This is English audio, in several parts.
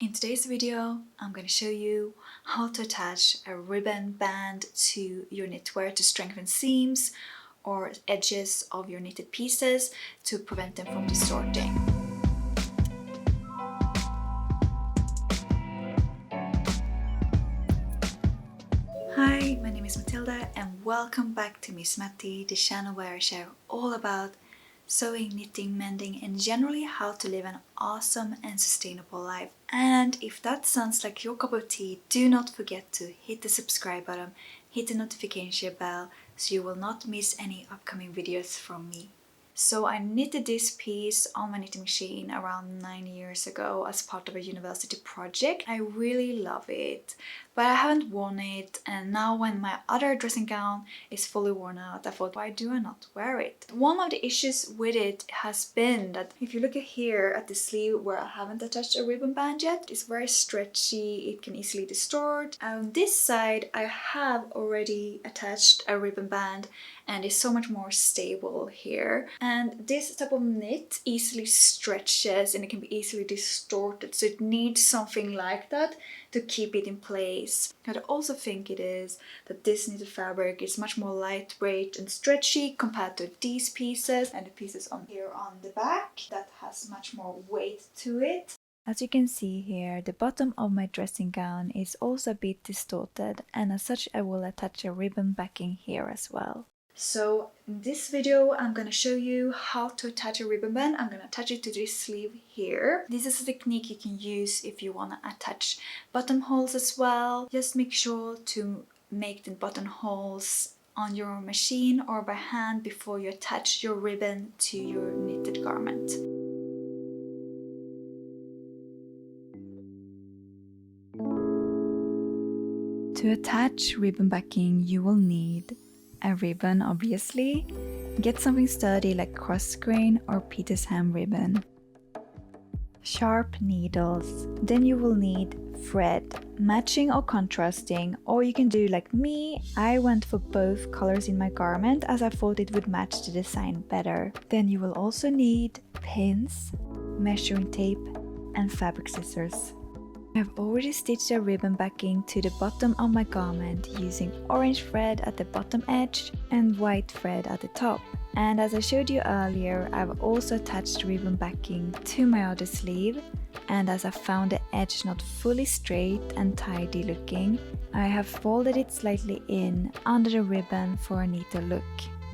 In today's video, I'm going to show you how to attach a ribbon band to your knitwear to strengthen seams or edges of your knitted pieces to prevent them from distorting. Hi, my name is Matilda and welcome back to Miss Matti, the channel where I share all about sewing, knitting, mending, and generally how to live an awesome and sustainable life. And if that sounds like your cup of tea, do not forget to hit the subscribe button, hit the notification bell so you will not miss any upcoming videos from me. So I knitted this piece on my knitting machine around 9 years ago as part of a university project. I really love it, but I haven't worn it, and now when my other dressing gown is fully worn out, I thought, why do I not wear it? One of the issues with it has been that if you look at here at the sleeve where I haven't attached a ribbon band yet, it's very stretchy, it can easily distort. On this side I have already attached a ribbon band and it's so much more stable here. And this type of knit easily stretches and it can be easily distorted, so it needs something like that to keep it in place. I also think it is that this knitted fabric is much more lightweight and stretchy compared to these pieces and the pieces on here on the back that has much more weight to it. As you can see here, the bottom of my dressing gown is also a bit distorted, and as such I will attach a ribbon backing here as well. So in this video I'm going to show you how to attach a ribbon band. I'm going to attach it to this sleeve here. This is a technique you can use if you want to attach buttonholes as well. Just make sure to make the buttonholes on your machine or by hand before you attach your ribbon to your knitted garment. To attach ribbon backing you will need a ribbon, obviously. Get something sturdy like cross grain or Peter's hem ribbon. Sharp needles. Then you will need thread, matching or contrasting, or you can do like me. I went for both colors in my garment as I thought it would match the design better. Then you will also need pins, measuring tape, and fabric scissors. I have already stitched a ribbon backing to the bottom of my garment using orange thread at the bottom edge and white thread at the top. And as I showed you earlier, I've also attached ribbon backing to my other sleeve, and as I found the edge not fully straight and tidy looking, I have folded it slightly in under the ribbon for a neater look.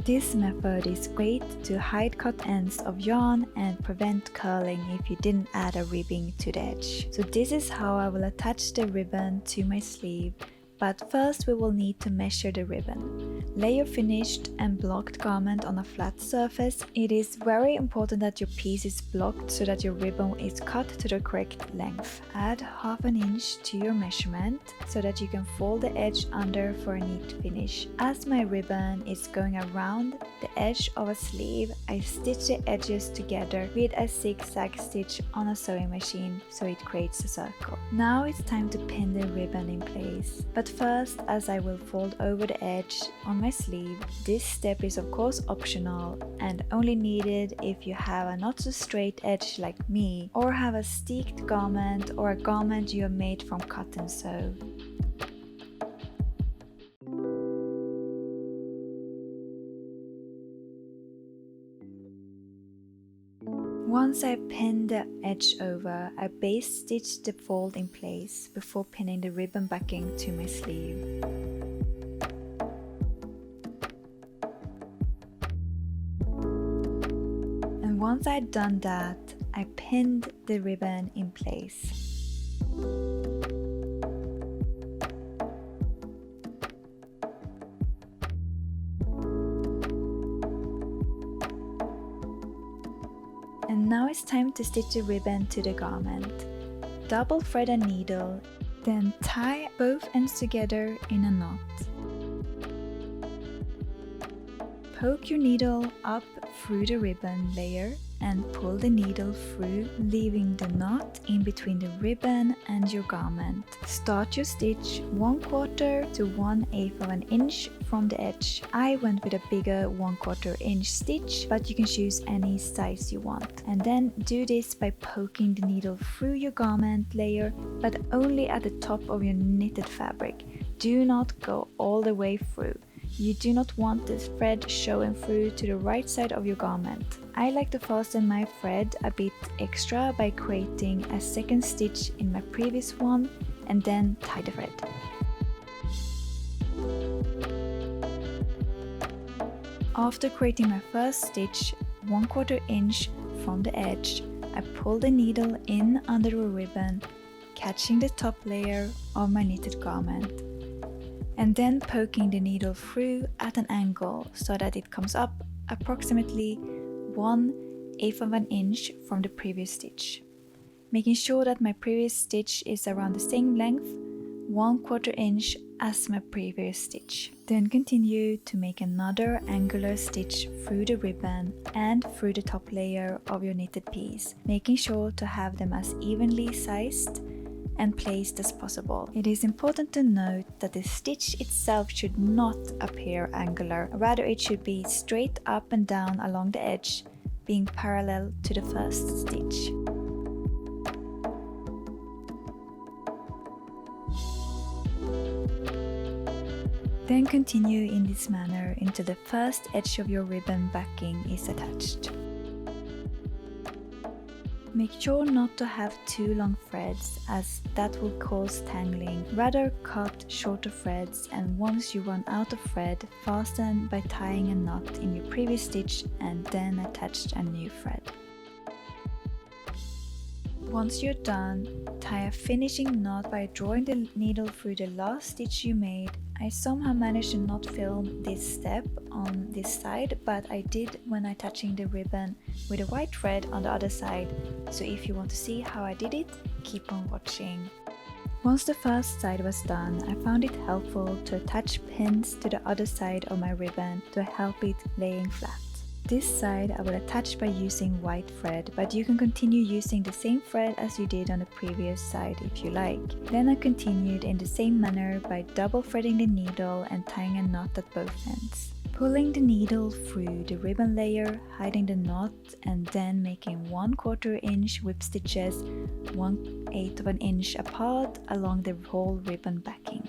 This method is great to hide cut ends of yarn and prevent curling if you didn't add a ribbing to the edge. So this is how I will attach the ribbon to my sleeve. But first we will need to measure the ribbon. Lay your finished and blocked garment on a flat surface. It is very important that your piece is blocked so that your ribbon is cut to the correct length. Add half an inch to your measurement so that you can fold the edge under for a neat finish. As my ribbon is going around the edge of a sleeve, I stitch the edges together with a zigzag stitch on a sewing machine so it creates a circle. Now it's time to pin the ribbon in place. But first, as I will fold over the edge on my sleeve, this step is of course optional and only needed if you have a not so straight edge like me, or have a steeked garment or a garment you have made from cut and sew. Once I pin the edge over, I base stitch the fold in place before pinning the ribbon backing to my sleeve. And once I'd done that, I pinned the ribbon in place. And now it's time to stitch the ribbon to the garment. Double thread a needle, then tie both ends together in a knot. Poke your needle up through the ribbon layer and pull the needle through, leaving the knot in between the ribbon and your garment. Start your stitch 1/4 to 1/8 of an inch from the edge. I went with a bigger 1/4 inch stitch, but you can choose any size you want. And then do this by poking the needle through your garment layer, but only at the top of your knitted fabric. Do not go all the way through. You do not want the thread showing through to the right side of your garment. I like to fasten my thread a bit extra by creating a second stitch in my previous one and then tie the thread. After creating my first stitch 1/4 inch from the edge, I pull the needle in under the ribbon, catching the top layer of my knitted garment, and then poking the needle through at an angle so that it comes up approximately 1/8 of an inch from the previous stitch, making sure that my previous stitch is around the same length, 1/4 inch, as my previous stitch. Then continue to make another angular stitch through the ribbon and through the top layer of your knitted piece, making sure to have them as evenly sized and placed as possible. It is important to note that the stitch itself should not appear angular, rather it should be straight up and down along the edge, being parallel to the first stitch. Then continue in this manner until the first edge of your ribbon backing is attached. Make sure not to have too long threads, as that will cause tangling. Rather cut shorter threads, and once you run out of thread, fasten by tying a knot in your previous stitch and then attach a new thread. Once you're done, tie a finishing knot by drawing the needle through the last stitch you made. I somehow managed to not film this step on this side, but I did when attaching the ribbon with a white thread on the other side, so if you want to see how I did it, keep on watching. Once the first side was done, I found it helpful to attach pins to the other side of my ribbon to help it laying flat. This side I will attach by using white thread, but you can continue using the same thread as you did on the previous side if you like. Then I continued in the same manner by double threading the needle and tying a knot at both ends. Pulling the needle through the ribbon layer, hiding the knot, and then making 1/4 inch whip stitches 1/8 of an inch apart along the whole ribbon backing.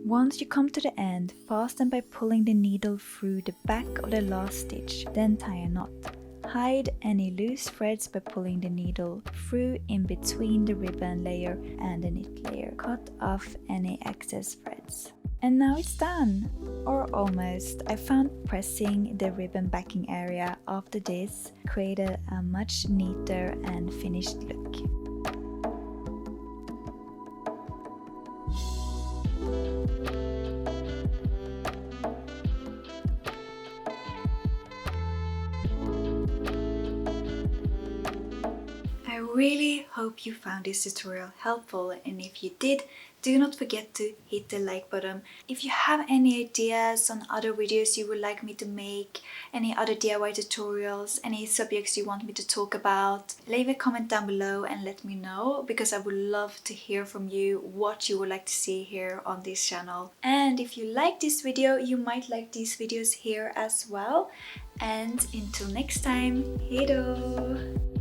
Once you come to the end, fasten by pulling the needle through the back of the last stitch, then tie a knot. Hide any loose threads by pulling the needle through in between the ribbon layer and the knit layer. Cut off any excess threads. And now it's done! Or almost. I found pressing the ribbon backing area after this created a much neater and finished look. I really hope you found this tutorial helpful, and if you did, do not forget to hit the like button. If you have any ideas on other videos you would like me to make, any other DIY tutorials, any subjects you want me to talk about, leave a comment down below and let me know, because I would love to hear from you what you would like to see here on this channel. And if you like this video, you might like these videos here as well. And until next time, hej då!